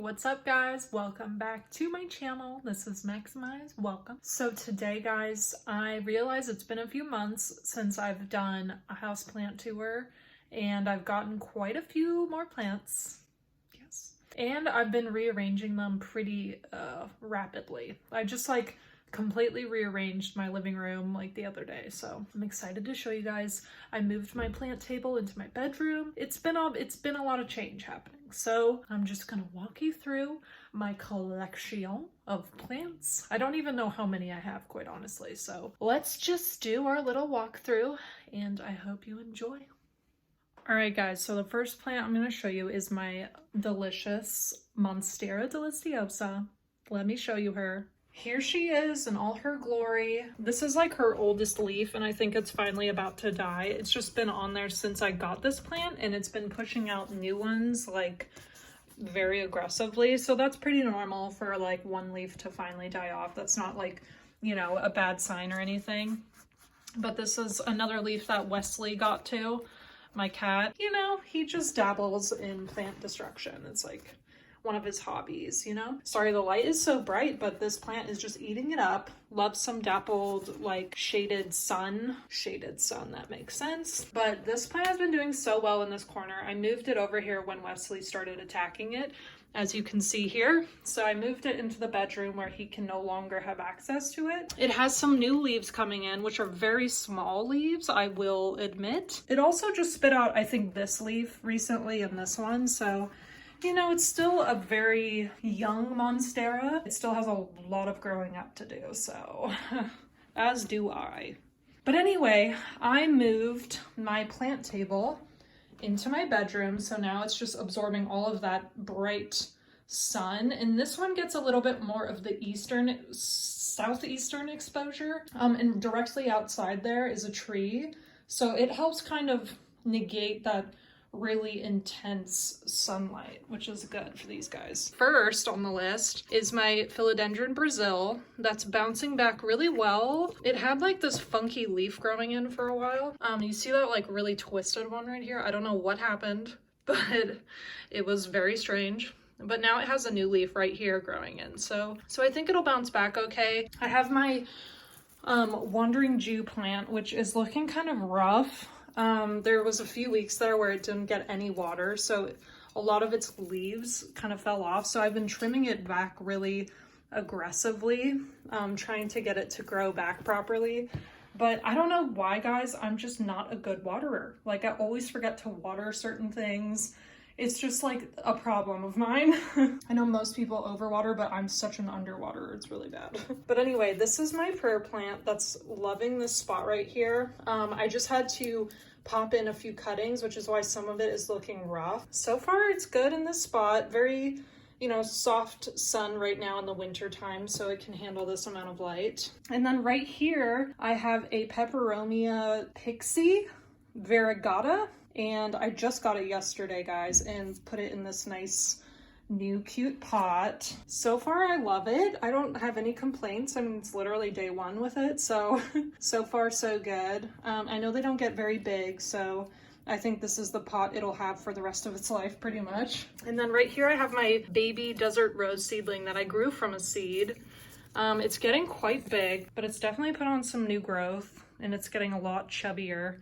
What's up guys? Welcome back to my channel. This is Maximize. Welcome. So today guys, I realize it's been a few months since I've done a houseplant tour and I've gotten quite a few more plants. Yes. And I've been rearranging them pretty rapidly. I just completely rearranged my living room the other day, so I'm excited to show you guys. I moved my plant table into my bedroom. It's been a lot of change happening, so I'm just gonna walk you through my collection of plants. I don't even know how many I have, quite honestly, so let's just do our little walkthrough and I hope you enjoy. Alright guys, so the first plant I'm going to show you is my delicious Monstera deliciosa. Let me show you her. Here she is in all her glory. This is her oldest leaf and I think it's finally about to die. It's just been on there since I got this plant and it's been pushing out new ones very aggressively. So that's pretty normal for one leaf to finally die off. That's not a bad sign or anything. But this is another leaf that Wesley got to. My cat, he just dabbles in plant destruction. It's one of his hobbies, Sorry, the light is so bright, but this plant is just eating it up. Loves some dappled, shaded sun. Shaded sun, that makes sense. But this plant has been doing so well in this corner. I moved it over here when Wesley started attacking it, as you can see here. So I moved it into the bedroom where he can no longer have access to it. It has some new leaves coming in, which are very small leaves, I will admit. It also just spit out, I think, this leaf recently and this one, so it's still a very young Monstera. It still has a lot of growing up to do, so as do I. But anyway, I moved my plant table into my bedroom, so now it's just absorbing all of that bright sun, and this one gets a little bit more of the southeastern exposure, and directly outside there is a tree, so it helps kind of negate that really intense sunlight, which is good for these guys. First on the list is my Philodendron Brazil. That's bouncing back really well. It had this funky leaf growing in for a while. You see that really twisted one right here? I don't know what happened, but it was very strange. But now it has a new leaf right here growing in. So I think it'll bounce back okay. I have my Wandering Jew plant, which is looking kind of rough. There was a few weeks there where it didn't get any water, so a lot of its leaves kind of fell off. So I've been trimming it back really aggressively, trying to get it to grow back properly. But I don't know why, guys, I'm just not a good waterer. I always forget to water certain things. It's just a problem of mine. I know most people overwater, but I'm such an underwaterer. It's really bad. But anyway, this is my prayer plant that's loving this spot right here. I just had to pop in a few cuttings, which is why some of it is looking rough. So far, it's good in this spot. Very, soft sun right now in the winter time, so it can handle this amount of light. And then right here, I have a Peperomia Pixie Variegata. And I just got it yesterday, guys, and put it in this nice new cute pot. So far, I love it. I don't have any complaints. I mean, it's literally day one with it, so far so good. I know they don't get very big, so I think this is the pot it'll have for the rest of its life, pretty much. And then right here, I have my baby desert rose seedling that I grew from a seed. It's getting quite big, but it's definitely put on some new growth, and it's getting a lot chubbier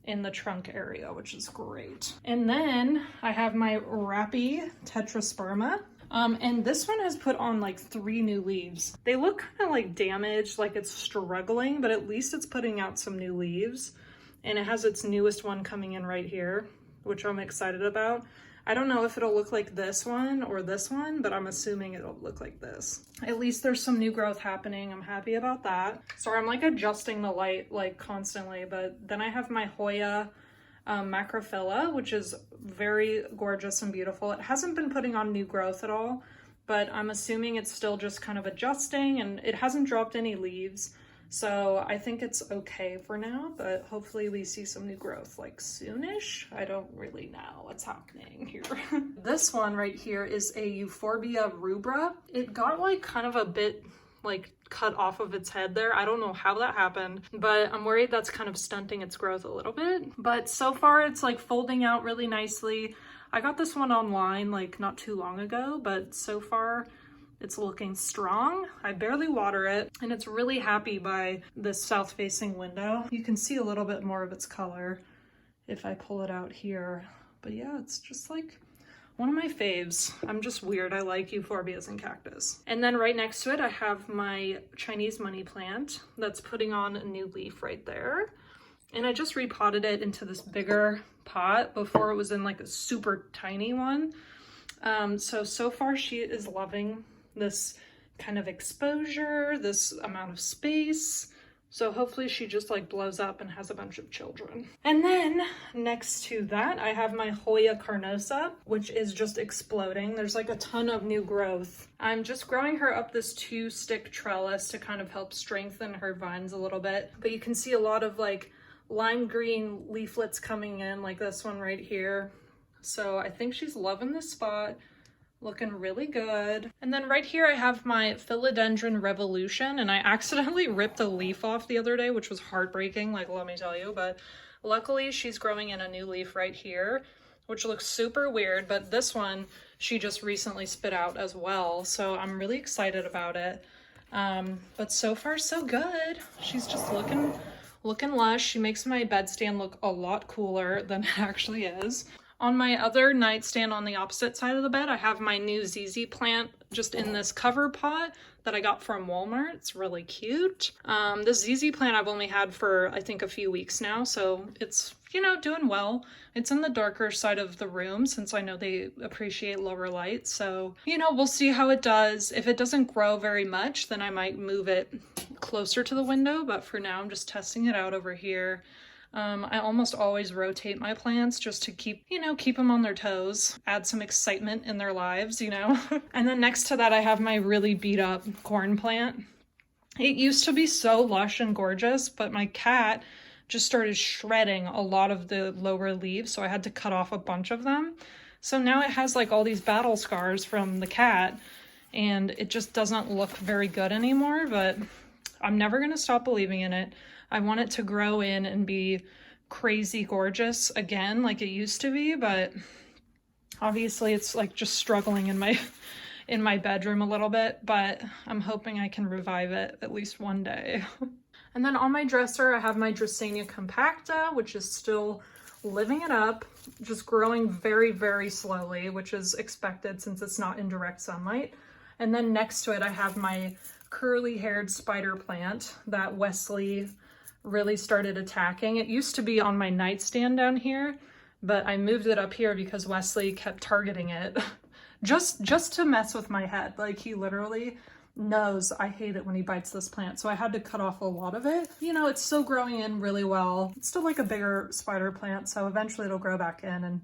in the trunk area, which is great. And then I have my Rappy Tetrasperma. And this one has put on 3 new leaves. They look kind of damaged, it's struggling, but at least it's putting out some new leaves. And it has its newest one coming in right here, which I'm excited about. I don't know if it'll look like this one or this one, but I'm assuming it'll look like this. At least there's some new growth happening. I'm happy about that. Sorry, I'm adjusting the light constantly, but then I have my Hoya Macrophylla, which is very gorgeous and beautiful. It hasn't been putting on new growth at all, but I'm assuming it's still just kind of adjusting, and it hasn't dropped any leaves. So I think it's okay for now, but hopefully we see some new growth soonish. I don't really know what's happening here. This one right here is a Euphorbia rubra. It got kind of a bit cut off of its head there. I don't know how that happened, but I'm worried that's kind of stunting its growth a little bit. But so far it's folding out really nicely. I got this one online like not too long ago, but so far it's looking strong. I barely water it, and it's really happy by this south-facing window. You can see a little bit more of its color if I pull it out here. But yeah, it's just like one of my faves. I'm just weird. I like euphorbias and cactus. And then right next to it, I have my Chinese money plant that's putting on a new leaf right there. And I just repotted it into this bigger pot. Before it was in like a super tiny one. So far she is loving this kind of exposure, this amount of space. So hopefully she just like blows up and has a bunch of children. And then next to that, I have my Hoya carnosa, which is just exploding. There's like a ton of new growth. I'm just growing her up this 2-stick trellis to kind of help strengthen her vines a little bit. But you can see a lot of like lime green leaflets coming in, like this one right here. So I think she's loving this spot. Looking really good. And then right here I have my Philodendron Revolution, and I accidentally ripped a leaf off the other day, which was heartbreaking, like, let me tell you, but luckily she's growing in a new leaf right here, which looks super weird, but this one she just recently spit out as well, so I'm really excited about it. But so far so good. She's just looking lush. She makes my bedstand look a lot cooler than it actually is. On my other nightstand on the opposite side of the bed, I have my new ZZ plant just in this cover pot that I got from Walmart. It's really cute. This ZZ plant I've only had for, I think, a few weeks now, so it's, you know, doing well. It's in the darker side of the room since I know they appreciate lower light, so, you know, we'll see how it does. If it doesn't grow very much, then I might move it closer to the window, but for now I'm just testing it out over here. I almost always rotate my plants just to keep them on their toes, add some excitement in their lives, you know. And then next to that, I have my really beat up corn plant. It used to be so lush and gorgeous, but my cat just started shredding a lot of the lower leaves, so I had to cut off a bunch of them. So now it has like all these battle scars from the cat, and it just doesn't look very good anymore, but I'm never gonna stop believing in it. I want it to grow in and be crazy gorgeous again like it used to be, but obviously it's like just struggling in my bedroom a little bit, but I'm hoping I can revive it at least one day. And then on my dresser, I have my Dracæna compacta, which is still living it up, just growing very, very slowly, which is expected since it's not in direct sunlight. And then next to it, I have my curly-haired spider plant that Wesley really started attacking. It used to be on my nightstand down here, but I moved it up here because Wesley kept targeting it just to mess with my head. Like, he literally knows I hate it when he bites this plant, so I had to cut off a lot of it. You know, it's still growing in really well. It's still like a bigger spider plant, so eventually it'll grow back in and,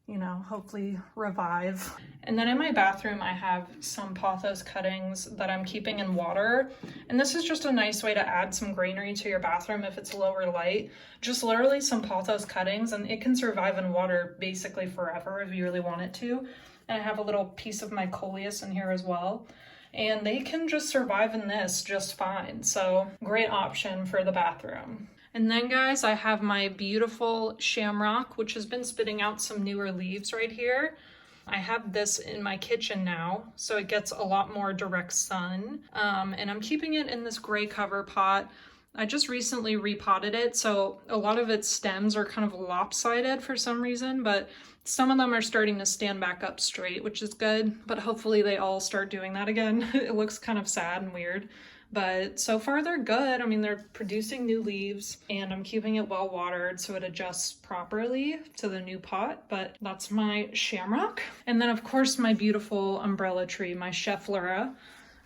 you know, hopefully revive. And then in my bathroom, I have some Pothos cuttings that I'm keeping in water. And this is just a nice way to add some greenery to your bathroom if it's lower light. Just literally some Pothos cuttings, and it can survive in water basically forever if you really want it to. And I have a little piece of my coleus in here as well. And they can just survive in this just fine. So great option for the bathroom. And then guys, I have my beautiful shamrock, which has been spitting out some newer leaves right here. I have this in my kitchen now, so it gets a lot more direct sun. And I'm keeping it in this gray cover pot. I just recently repotted it, so a lot of its stems are kind of lopsided for some reason, but some of them are starting to stand back up straight, which is good, but hopefully they all start doing that again. It looks kind of sad and weird. But so far they're good. I mean, they're producing new leaves, and I'm keeping it well watered so it adjusts properly to the new pot. But that's my shamrock. And then of course my beautiful umbrella tree, my Schefflera.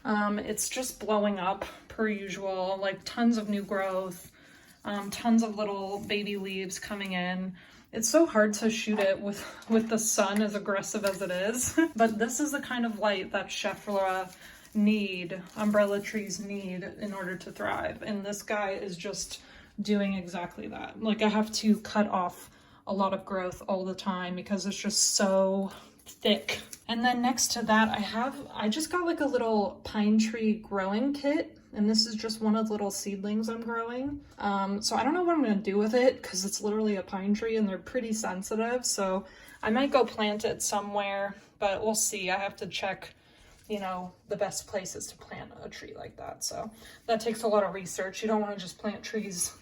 It's just blowing up per usual, like tons of new growth, tons of little baby leaves coming in. It's so hard to shoot it with the sun as aggressive as it is. But this is the kind of light that Schefflera umbrella trees need in order to thrive, and this guy is just doing exactly that. Like, I have to cut off a lot of growth all the time because it's just so thick. And then next to that, I just got like a little pine tree growing kit and this is just one of the little seedlings I'm growing. So I don't know what I'm gonna do with it because it's literally a pine tree and they're pretty sensitive. So I might go plant it somewhere, but we'll see. I have to check, you know, the best places to plant a tree like that. So that takes a lot of research. You don't want to just plant trees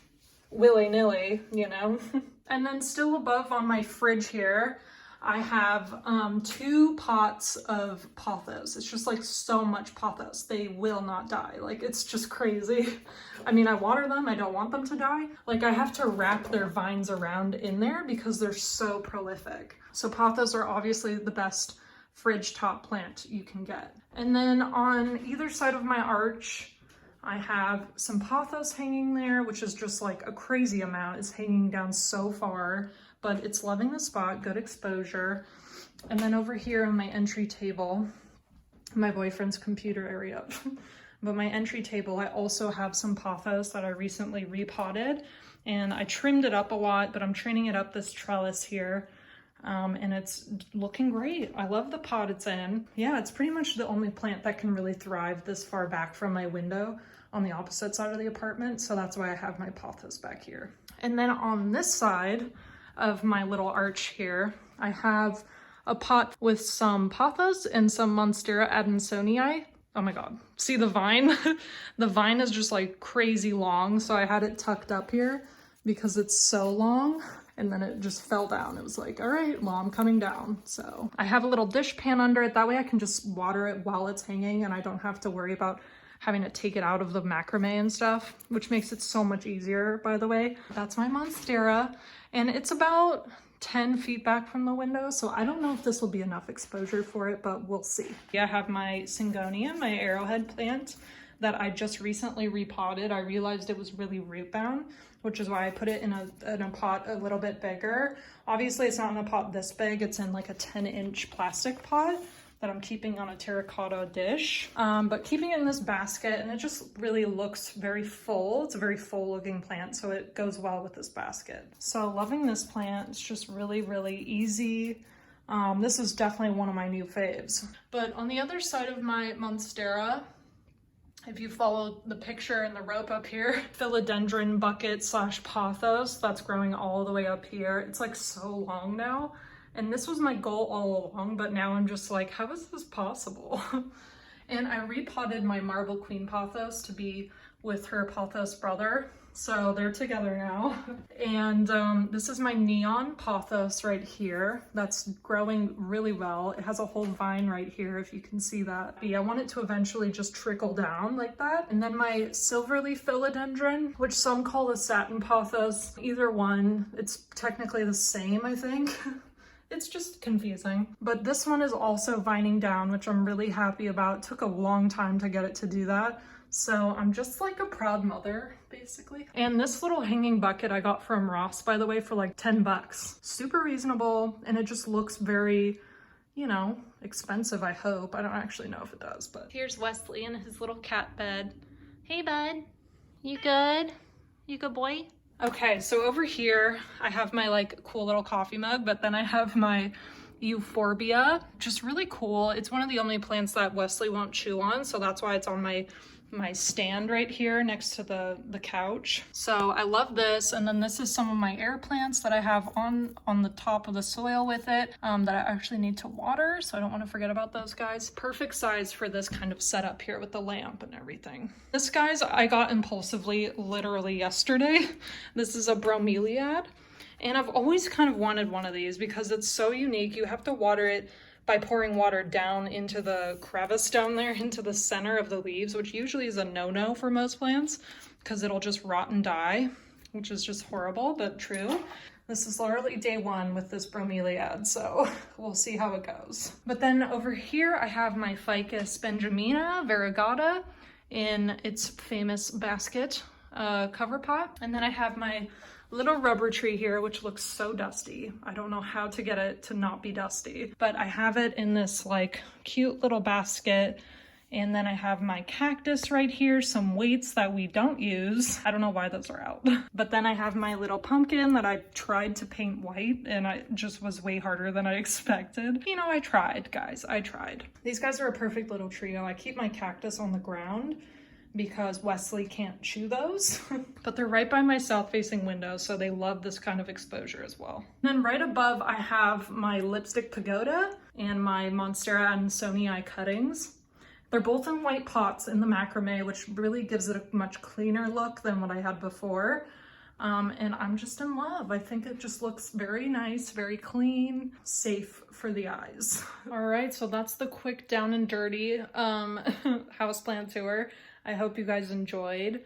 willy-nilly, you know. And then still above on my fridge here, I have 2 pots of pothos. It's just like so much pothos. They will not die. Like, it's just crazy. I mean, I water them. I don't want them to die. Like, I have to wrap their vines around in there because they're so prolific. So pothos are obviously the best fridge top plant you can get. And then on either side of my arch, I have some pothos hanging there, which is just like a crazy amount. It's hanging down so far, but it's loving the spot, good exposure. And then over here on my entry table, my boyfriend's computer area, but my entry table, I also have some pothos that I recently repotted, and I trimmed it up a lot, but I'm training it up this trellis here. And it's looking great. I love the pot it's in. Yeah, it's pretty much the only plant that can really thrive this far back from my window on the opposite side of the apartment. So that's why I have my pothos back here. And then on this side of my little arch here, I have a pot with some pothos and some Monstera adansonii. Oh my God, see the vine? The vine is just like crazy long. So I had it tucked up here because it's so long. And then it just fell down. It was like, all right, well, I'm coming down. So I have a little dish pan under it. That way I can just water it while it's hanging and I don't have to worry about having to take it out of the macrame and stuff, which makes it so much easier, by the way. That's my Monstera, and it's about 10 feet back from the window. So I don't know if this will be enough exposure for it, but we'll see. Yeah, I have my syngonium, my arrowhead plant that I just recently repotted. I realized it was really root bound, which is why I put it in a pot a little bit bigger. Obviously it's not in a pot this big, it's in like a 10-inch plastic pot that I'm keeping on a terracotta dish. But keeping it in this basket, and it just really looks very full. It's a very full looking plant, so it goes well with this basket. So loving this plant, it's just really, really easy. This is definitely one of my new faves. But on the other side of my Monstera, if you follow the picture and the rope up here, philodendron bucket slash pothos, that's growing all the way up here. It's like so long now. And this was my goal all along, but now I'm just like, how is this possible? And I repotted my Marble Queen pothos to be with her pothos brother. So they're together now. And this is my neon pothos right here. That's growing really well. It has a whole vine right here, if you can see that. But yeah, I want it to eventually just trickle down like that. And then my silverleaf philodendron, which some call a satin pothos. Either one, it's technically the same, I think. It's just confusing. But this one is also vining down, which I'm really happy about. It took a long time to get it to do that. So I'm just like a proud mother, basically. And this little hanging bucket I got from Ross, by the way, for like 10 bucks. Super reasonable, and it just looks very, you know, expensive, I hope. I don't actually know if it does, but. Here's Wesley in his little cat bed. Hey, bud. You good? You good boy? Okay, so over here, I have my like cool little coffee mug, but then I have my euphorbia, just really cool. It's one of the only plants that Wesley won't chew on, so that's why it's on my stand right here next to the couch. So I love this. And then this is some of my air plants that I have on the top of the soil with it that I actually need to water, so I don't want to forget about those guys. Perfect size for this kind of setup here with the lamp and everything. This, guys, I got impulsively literally yesterday. This is a bromeliad, and I've always kind of wanted one of these because it's so unique. You have to water it by pouring water down into the crevice down there, into the center of the leaves, which usually is a no-no for most plants because it'll just rot and die, which is just horrible, but true. This is literally day one with this bromeliad, so we'll see how it goes. But then over here, I have my Ficus benjamina variegata in its famous basket cover pot. And then I have my little rubber tree here, which looks so dusty. I don't know how to get it to not be dusty, but I have it in this like cute little basket. And then I have my cactus right here, some weights that we don't use. I don't know why those are out. But then I have my little pumpkin that I tried to paint white, and it just was way harder than I expected. You know, I tried, guys, I tried. These guys are a perfect little trio. I keep my cactus on the ground because Wesley can't chew those. But they're right by my south-facing window, so they love this kind of exposure as well. And then right above, I have my lipstick pagoda and my Monstera and Sonii cuttings. They're both in white pots in the macrame, which really gives it a much cleaner look than what I had before. And I'm just in love. I think it just looks very nice, very clean, safe for the eyes. All right, so that's the quick down and dirty houseplant tour. I hope you guys enjoyed.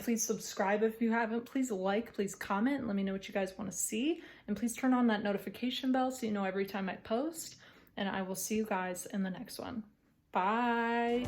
Please subscribe if you haven't. Please like, please comment, let me know what you guys want to see. And please turn on that notification bell so you know every time I post. And I will see you guys in the next one. Bye.